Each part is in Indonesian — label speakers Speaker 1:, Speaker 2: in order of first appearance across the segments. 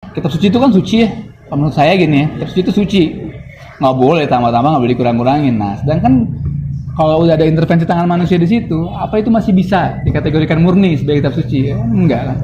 Speaker 1: Kitab suci itu kan suci ya. Menurut saya gini ya, kitab suci itu suci. Nggak boleh tambah-tambah, nggak boleh kurang-kurangin. Nah, sedangkan kalau udah ada intervensi tangan manusia di situ, apa itu masih bisa dikategorikan murni sebagai kitab suci? Enggak lah.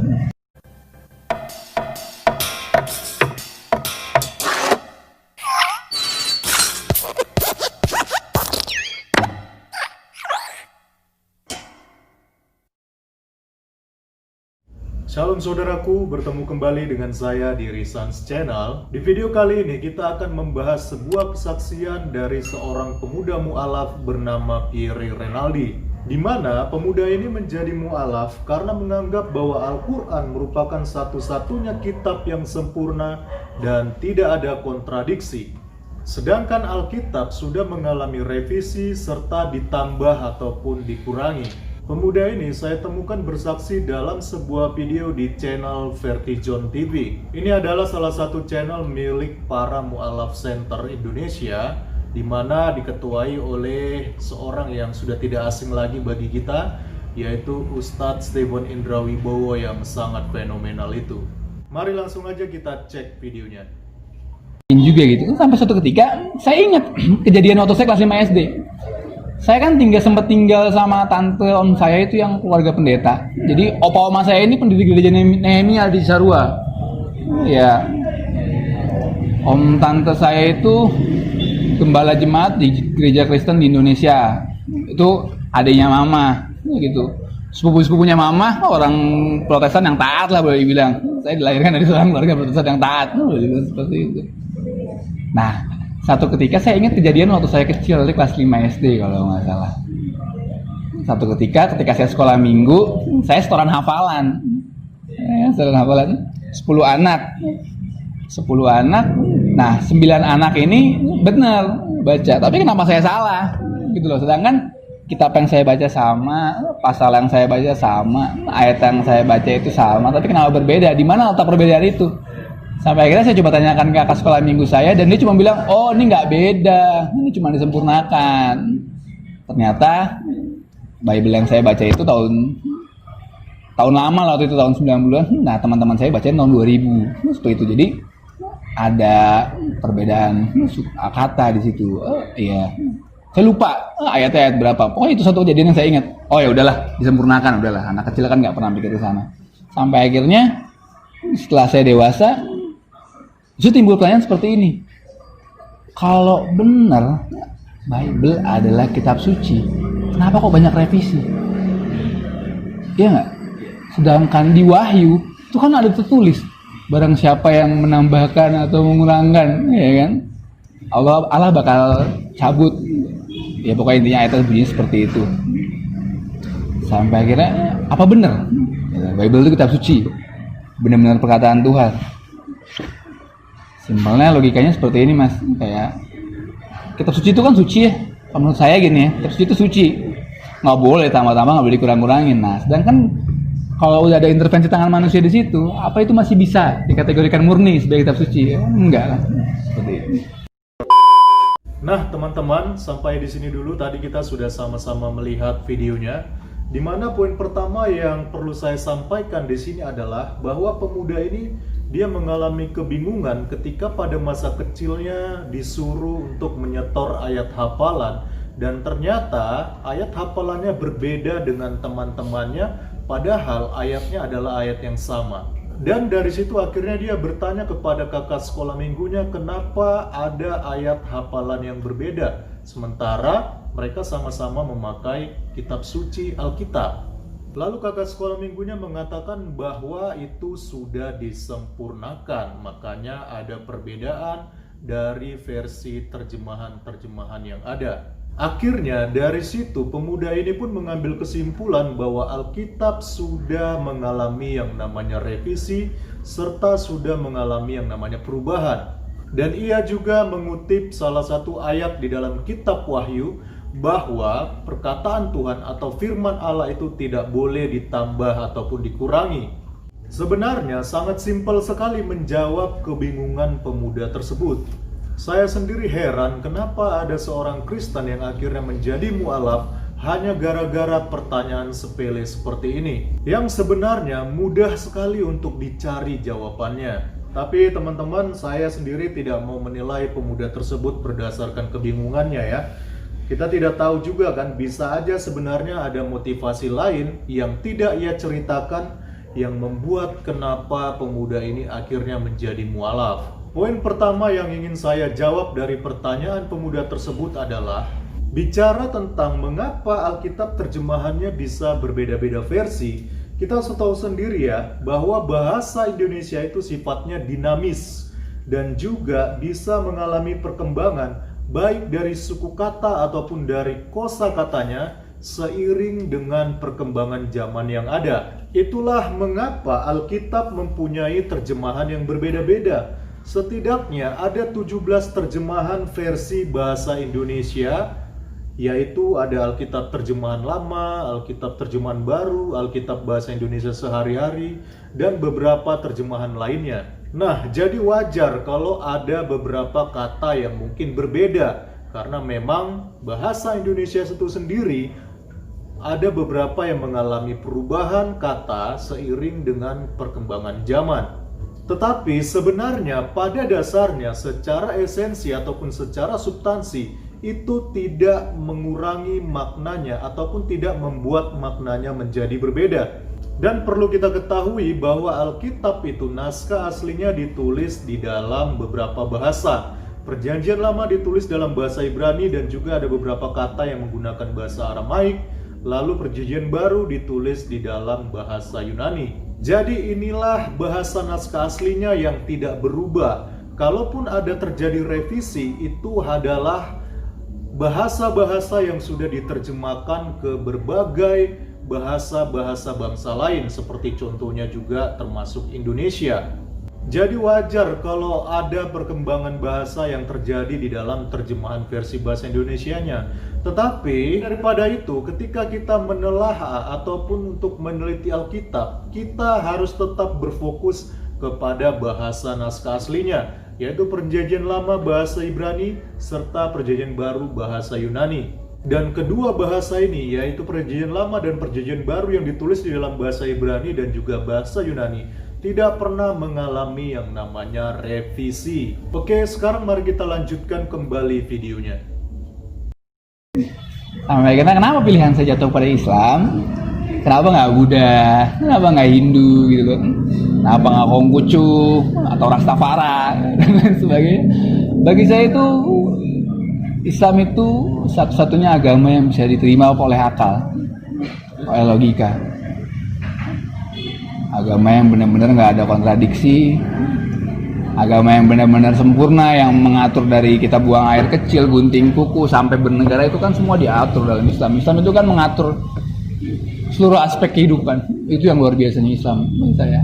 Speaker 2: Shalom saudaraku, bertemu kembali dengan saya di Risans Channel. Di video kali ini kita akan membahas sebuah kesaksian dari seorang pemuda mu'alaf bernama Pierre Renaldi, di mana pemuda ini menjadi mu'alaf karena menganggap bahwa Al-Quran merupakan satu-satunya kitab yang sempurna dan tidak ada kontradiksi. Sedangkan Alkitab sudah mengalami revisi serta ditambah ataupun dikurangi. Pemuda ini saya temukan bersaksi dalam sebuah video di channel Vertijon TV. Ini adalah salah satu channel milik para mu'alaf center Indonesia, di mana diketuai oleh seorang yang sudah tidak asing lagi bagi kita, yaitu Ustadz Stephen Indra Wibowo yang sangat fenomenal itu. Mari langsung aja kita cek videonya.
Speaker 1: Juga gitu. Sampai suatu ketika saya ingat kejadian waktu saya kelas 5 SD. Saya kan sempat tinggal sama tante om saya itu yang keluarga pendeta. Jadi opa oma saya ini pendiri gereja Nehemia di Cisarua. Ya, om tante saya itu gembala jemaat di gereja Kristen di Indonesia. Itu adiknya mama, gitu. Sepupu-sepupunya mama orang Protestan yang taat lah boleh dibilang. Saya dilahirkan dari seorang keluarga Protestan yang taat, boleh dibilang seperti itu. Nah, satu ketika saya ingat kejadian waktu saya kecil, dari kelas 5 SD kalau nggak salah. Satu ketika saya sekolah minggu, saya setoran hafalan. Setoran hafalan 10 anak. 10 anak. Nah, 9 anak ini benar baca, tapi kenapa saya salah? Gitu loh. Sedangkan kitab yang saya baca sama, pasal yang saya baca sama, ayat yang saya baca itu sama, tapi kenapa berbeda? Di mana letak perbedaan itu? Sampai akhirnya saya coba tanyakan ke kakak sekolah minggu saya, dan dia cuma bilang, oh ini nggak beda, ini cuma disempurnakan. Ternyata Bible yang saya baca itu tahun lama lah, waktu itu tahun 90-an. Nah, teman-teman saya bacain tahun 2000 seperti itu. Jadi ada perbedaan kata di situ. Iya, saya lupa ayat-ayat berapa. Pokoknya itu satu kejadian yang saya ingat. Oh ya udahlah, disempurnakan, udahlah. Anak kecil kan nggak pernah mikir ke sana. Sampai akhirnya setelah saya dewasa, itu timbul pertanyaan seperti ini. Kalau benar Bible adalah kitab suci, kenapa kok banyak revisi? Iya nggak? Sedangkan di Wahyu itu kan ada tertulis, barang siapa yang menambahkan atau mengurangkan, ya kan? Allah bakal cabut. Ya pokoknya intinya ayatnya bunyinya seperti itu. Sampai akhirnya, apa benar Bible itu kitab suci? Benar-benar perkataan Tuhan. Simpelnya logikanya seperti ini mas, kayak kitab suci itu kan suci ya. Menurut saya gini ya, kitab suci itu suci. Nggak boleh tambah-tambah, nggak boleh kurang-kurangin. Nah, sedangkan kalau udah ada intervensi tangan manusia di situ, apa itu masih bisa dikategorikan murni sebagai kitab suci? Enggak lah. Seperti itu.
Speaker 2: Nah, teman-teman, sampai di sini dulu tadi kita sudah sama-sama melihat videonya. Di mana poin pertama yang perlu saya sampaikan di sini adalah bahwa pemuda ini dia mengalami kebingungan ketika pada masa kecilnya disuruh untuk menyetor ayat hafalan, dan ternyata ayat hafalannya berbeda dengan teman-temannya, padahal ayatnya adalah ayat yang sama. Dan dari situ akhirnya dia bertanya kepada kakak sekolah minggunya, kenapa ada ayat hafalan yang berbeda, sementara mereka sama-sama memakai kitab suci Alkitab. Lalu kakak sekolah minggunya mengatakan bahwa itu sudah disempurnakan, makanya ada perbedaan dari versi terjemahan-terjemahan yang ada. Akhirnya dari situ pemuda ini pun mengambil kesimpulan bahwa Alkitab sudah mengalami yang namanya revisi serta sudah mengalami yang namanya perubahan. Dan ia juga mengutip salah satu ayat di dalam kitab Wahyu bahwa perkataan Tuhan atau firman Allah itu tidak boleh ditambah ataupun dikurangi. Sebenarnya sangat simpel sekali menjawab kebingungan pemuda tersebut. Saya sendiri heran kenapa ada seorang Kristen yang akhirnya menjadi mu'alaf hanya gara-gara pertanyaan sepele seperti ini, yang sebenarnya mudah sekali untuk dicari jawabannya. Tapi teman-teman, saya sendiri tidak mau menilai pemuda tersebut berdasarkan kebingungannya ya. Kita tidak tahu juga kan, bisa aja sebenarnya ada motivasi lain yang tidak ia ceritakan yang membuat kenapa pemuda ini akhirnya menjadi mualaf. Poin pertama yang ingin saya jawab dari pertanyaan pemuda tersebut adalah bicara tentang mengapa Alkitab terjemahannya bisa berbeda-beda versi. Kita harus tahu sendiri ya, bahwa bahasa Indonesia itu sifatnya dinamis dan juga bisa mengalami perkembangan baik dari suku kata ataupun dari kosakatanya seiring dengan perkembangan zaman yang ada. Itulah mengapa Alkitab mempunyai terjemahan yang berbeda-beda. Setidaknya ada 17 terjemahan versi bahasa Indonesia, yaitu ada Alkitab terjemahan lama, Alkitab terjemahan baru, Alkitab bahasa Indonesia sehari-hari, dan beberapa terjemahan lainnya. Nah, jadi wajar kalau ada beberapa kata yang mungkin berbeda, karena memang bahasa Indonesia itu sendiri ada beberapa yang mengalami perubahan kata seiring dengan perkembangan zaman. Tetapi sebenarnya pada dasarnya secara esensi ataupun secara substansi itu tidak mengurangi maknanya ataupun tidak membuat maknanya menjadi berbeda. Dan perlu kita ketahui bahwa Alkitab itu naskah aslinya ditulis di dalam beberapa bahasa. Perjanjian Lama ditulis dalam bahasa Ibrani dan juga ada beberapa kata yang menggunakan bahasa Aramaik. Lalu Perjanjian Baru ditulis di dalam bahasa Yunani. Jadi inilah bahasa naskah aslinya yang tidak berubah. Kalaupun ada terjadi revisi, itu adalah bahasa-bahasa yang sudah diterjemahkan ke berbagai bahasa-bahasa bangsa lain, seperti contohnya juga termasuk Indonesia. Jadi wajar kalau ada perkembangan bahasa yang terjadi di dalam terjemahan versi bahasa Indonesianya. Tetapi daripada itu, ketika kita menelaah ataupun untuk meneliti Alkitab, kita harus tetap berfokus kepada bahasa naskah aslinya, yaitu Perjanjian Lama bahasa Ibrani serta Perjanjian Baru bahasa Yunani. Dan kedua bahasa ini, yaitu Perjanjian Lama dan Perjanjian Baru yang ditulis di dalam bahasa Ibrani dan juga bahasa Yunani, tidak pernah mengalami yang namanya revisi. Oke, sekarang mari kita lanjutkan kembali videonya.
Speaker 1: Sampai kita kenapa pilihan saya jatuh pada Islam? Kenapa nggak Buddha? Kenapa nggak Hindu gitu kan? Kenapa nggak Konghucu atau Rastafari dan lain sebagainya? Bagi saya itu Islam itu satu-satunya agama yang bisa diterima oleh akal, oleh logika. Agama yang benar-benar nggak ada kontradiksi, agama yang benar-benar sempurna, yang mengatur dari kita buang air kecil, gunting kuku sampai bernegara itu kan semua diatur dalam Islam. Islam itu kan mengatur seluruh aspek kehidupan. Itu yang luar biasanya Islam menurut saya.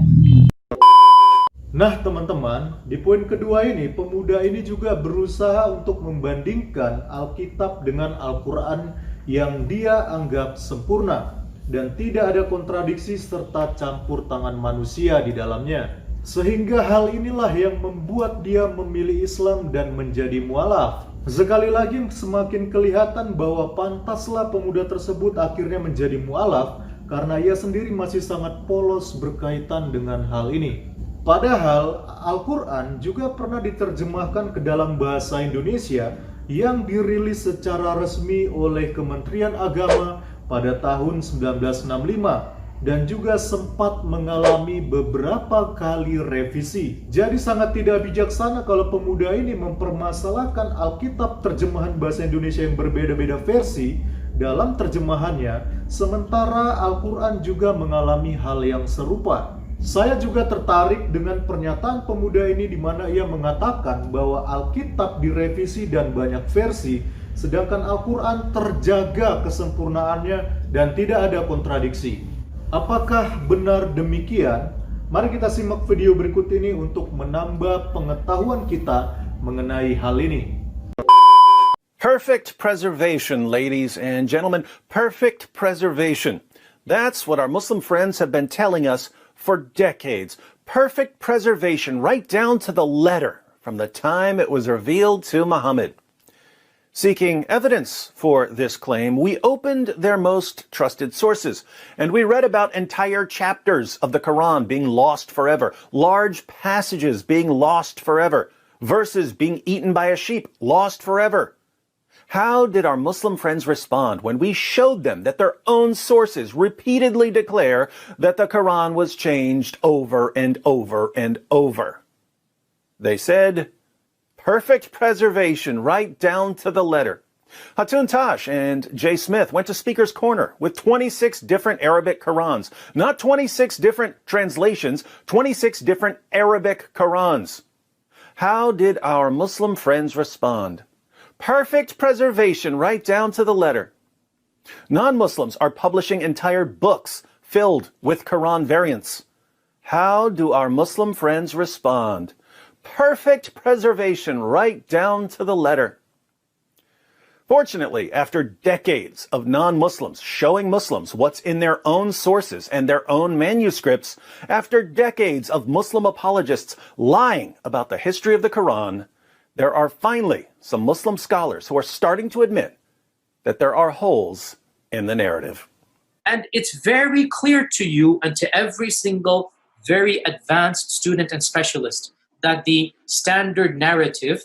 Speaker 2: Nah teman-teman, di poin kedua ini, pemuda ini juga berusaha untuk membandingkan Alkitab dengan Al-Quran yang dia anggap sempurna dan tidak ada kontradiksi serta campur tangan manusia di dalamnya. Sehingga hal inilah yang membuat dia memilih Islam dan menjadi mualaf. Sekali lagi semakin kelihatan bahwa pantaslah pemuda tersebut akhirnya menjadi mualaf karena ia sendiri masih sangat polos berkaitan dengan hal ini. Padahal Al-Quran juga pernah diterjemahkan ke dalam bahasa Indonesia yang dirilis secara resmi oleh Kementerian Agama pada tahun 1965 dan juga sempat mengalami beberapa kali revisi. Jadi sangat tidak bijaksana kalau pemuda ini mempermasalahkan Alkitab terjemahan bahasa Indonesia yang berbeda-beda versi dalam terjemahannya, sementara Al-Quran juga mengalami hal yang serupa. Saya juga tertarik dengan pernyataan pemuda ini di mana ia mengatakan bahwa Alkitab direvisi dan banyak versi, sedangkan Al-Quran terjaga kesempurnaannya dan tidak ada kontradiksi. Apakah benar demikian? Mari kita simak video berikut ini untuk menambah pengetahuan kita mengenai hal ini.
Speaker 3: Perfect preservation, ladies and gentlemen. Perfect preservation. That's what our Muslim friends have been telling us for decades. Perfect preservation, right down to the letter, from the time it was revealed to Muhammad. Seeking evidence for this claim, we opened their most trusted sources, and we read about entire chapters of the Quran being lost forever, large passages being lost forever, verses being eaten by a sheep, lost forever. How did our Muslim friends respond when we showed them that their own sources repeatedly declare that the Quran was changed over and over and over? They said, perfect preservation right down to the letter. Hatun Tash and Jay Smith went to Speaker's Corner with 26 different Arabic Qurans. Not 26 different translations, 26 different Arabic Qurans. How did our Muslim friends respond? Perfect preservation right down to the letter. Non-Muslims are publishing entire books filled with Quran variants. How do our Muslim friends respond? Perfect preservation right down to the letter. Fortunately, after decades of non-Muslims showing Muslims what's in their own sources and their own manuscripts, after decades of Muslim apologists lying about the history of the Quran, there are finally some Muslim scholars who are starting to admit that there are holes in the narrative.
Speaker 4: And it's very clear to you and to every single very advanced student and specialist that the standard narrative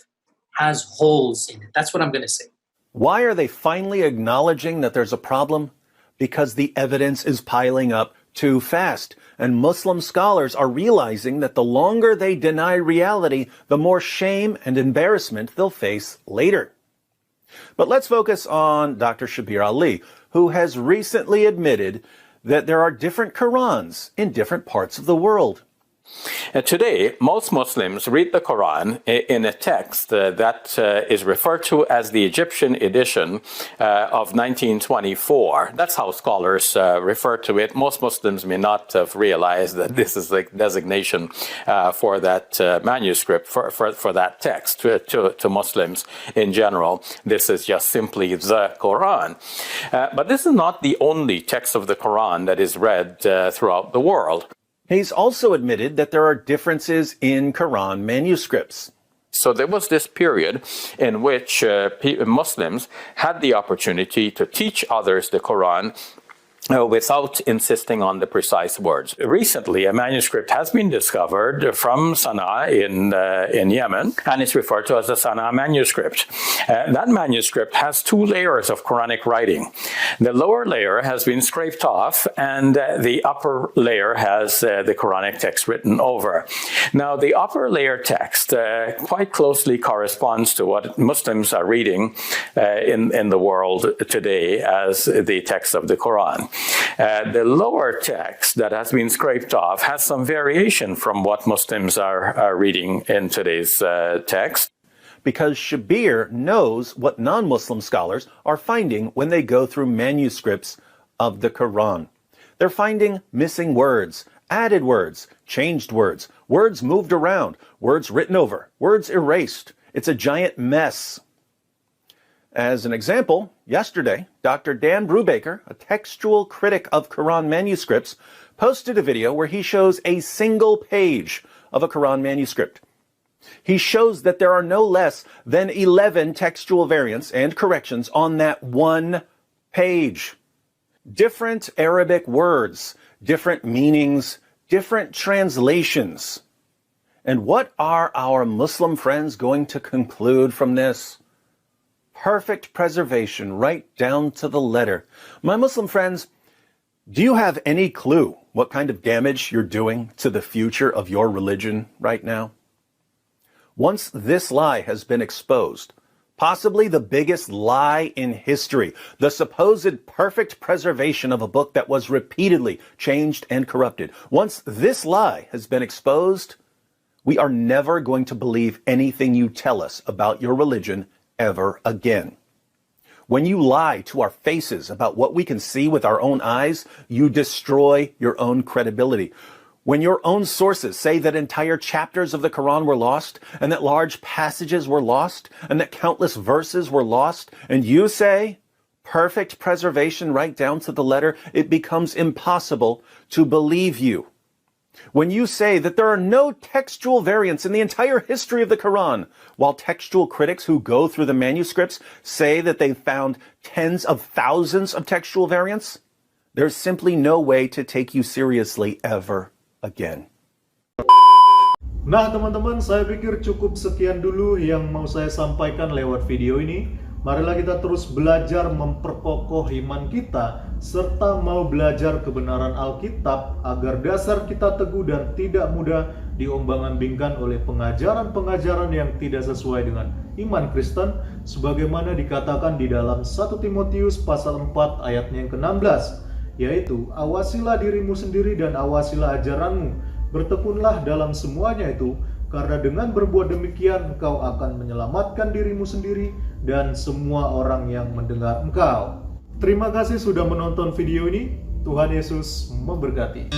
Speaker 4: has holes in it. That's what I'm going to say.
Speaker 3: Why are they finally acknowledging that there's a problem? Because the evidence is piling up too fast, and Muslim scholars are realizing that the longer they deny reality, the more shame and embarrassment they'll face later. But let's focus on Dr. Shabir Ali, who has recently admitted that there are different Qurans in different parts of the world.
Speaker 5: Today, most Muslims read the Quran in a text that is referred to as the Egyptian edition of 1924. That's how scholars refer to it. Most Muslims may not have realized that this is the designation for that manuscript, for that text. To Muslims in general, this is just simply the Quran. But this is not the only text of the Quran that is read throughout the world.
Speaker 3: He's also admitted that there are differences in Quran manuscripts.
Speaker 5: So there was this period in which Muslims had the opportunity to teach others the Quran without insisting on the precise words. Recently, a manuscript has been discovered from Sana'a in Yemen, and it's referred to as the Sana'a manuscript. That manuscript has two layers of Quranic writing. The lower layer has been scraped off, and the upper layer has the Quranic text written over. Now, the upper layer text quite closely corresponds to what Muslims are reading in the world today as the text of the Quran. The lower text that has been scraped off has some variation from what Muslims are reading in today's text.
Speaker 3: Because Shabir knows what non-Muslim scholars are finding when they go through manuscripts of the Quran. They're finding missing words, added words, changed words, words moved around, words written over, words erased. It's a giant mess. As an example, yesterday, Dr. Dan Brubaker, a textual critic of Quran manuscripts, posted a video where he shows a single page of a Quran manuscript. He shows that there are no less than 11 textual variants and corrections on that one page. Different Arabic words, different meanings, different translations. And what are our Muslim friends going to conclude from this? Perfect preservation right down to the letter. My Muslim friends, do you have any clue what kind of damage you're doing to the future of your religion right now? Once this lie has been exposed, possibly the biggest lie in history, the supposed perfect preservation of a book that was repeatedly changed and corrupted, once this lie has been exposed, we are never going to believe anything you tell us about your religion ever again. When you lie to our faces about what we can see with our own eyes, you destroy your own credibility. When your own sources say that entire chapters of the Quran were lost, and that large passages were lost, and that countless verses were lost, and you say perfect preservation right down to the letter, it becomes impossible to believe you. When you say that there are no textual variants in the entire history of the Quran, while textual critics who go through the manuscripts say that they found tens of thousands of textual variants, there's simply no way to take you seriously ever again.
Speaker 2: Nah teman-teman, saya pikir cukup sekian dulu yang mau saya sampaikan lewat video ini. Marilah kita terus belajar memperkokoh iman kita, serta mau belajar kebenaran Alkitab agar dasar kita teguh dan tidak mudah diombang-ambingkan oleh pengajaran-pengajaran yang tidak sesuai dengan iman Kristen, sebagaimana dikatakan di dalam 1 Timotius pasal 4 ayatnya yang ke-16, yaitu awasilah dirimu sendiri dan awasilah ajaranmu, bertekunlah dalam semuanya itu, karena dengan berbuat demikian engkau akan menyelamatkan dirimu sendiri dan semua orang yang mendengar engkau. Terima kasih sudah menonton video ini. Tuhan Yesus memberkati.